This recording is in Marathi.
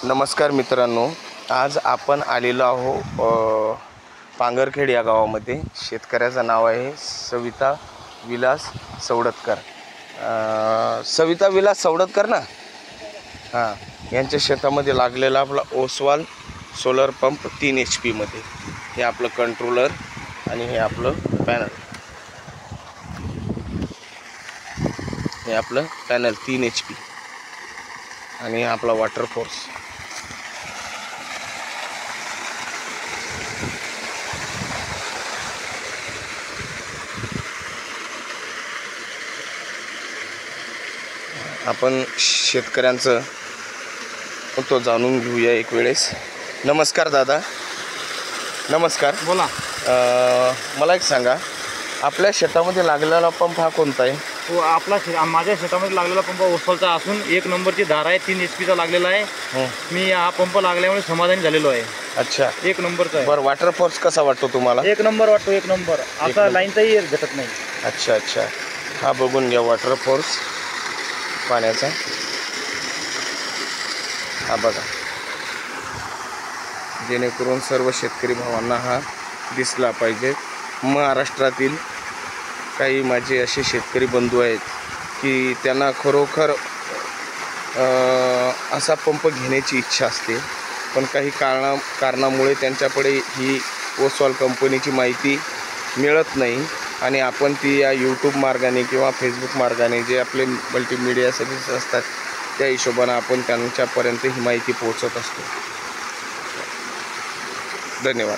नमस्कार मित्रांनो, आज आपण आलेलो आहो पांगरखेड या गावामध्ये. शेतकऱ्याचं नाव आहे सविता विलास सवडतकर. सविता विलास सवडतकर ना. हां, यांच्या शेतामध्ये लागलेला आपला ओसवाल सोलर पंप 3 HP मध्ये. हे आपलं कंट्रोलर आणि हे आपलं पॅनल. हे आपलं पॅनल 3 HP आणि आपला वॉटर फोर्स. आपण शेतकऱ्यांचं तो जाणून घेऊया एक वेळेस. नमस्कार दादा. नमस्कार. बोला. मला एक सांगा, आपल्या शेतामध्ये लागलेला पंप हा कोणता आहे? तो आपला माझ्या शेतामध्ये लागलेला पंप ओसवालचा असून 1 नंबरची धार आहे. 3 HP चा लागलेला आहे. मी हा पंप लागल्यामुळे समाधानी झालेलो आहे. अच्छा, 1 नंबरचा आहे. बरं, वॉटर फोर्स कसा वाटतो तुम्हाला? 1 नंबर वाटतो. 1 नंबर. आता लाईनचाही भेटत नाही. अच्छा अच्छा, हा बघून घ्या वॉटर फोर्स पाण्याचा. हा बघा, जेणेकरून सर्व शेतकरी भावांना हा दिसला पाहिजे. महाराष्ट्रातील काही माझे असे शेतकरी बंधू आहेत की त्यांना खरोखर असा पंप घेण्याची इच्छा असते, पण काही कारणामुळे त्यांच्याकडे ही ओसवाल कंपनीची माहिती मिळत नाही आणि आपण ती या यूट्यूब मार्गाने किंवा फेसबुक मार्गाने जे आपले मल्टीमीडिया सर्व्हिस असतात त्या हिशोबाने आपण त्यांच्यापर्यंत ही माहिती पोहोचत असतो. धन्यवाद.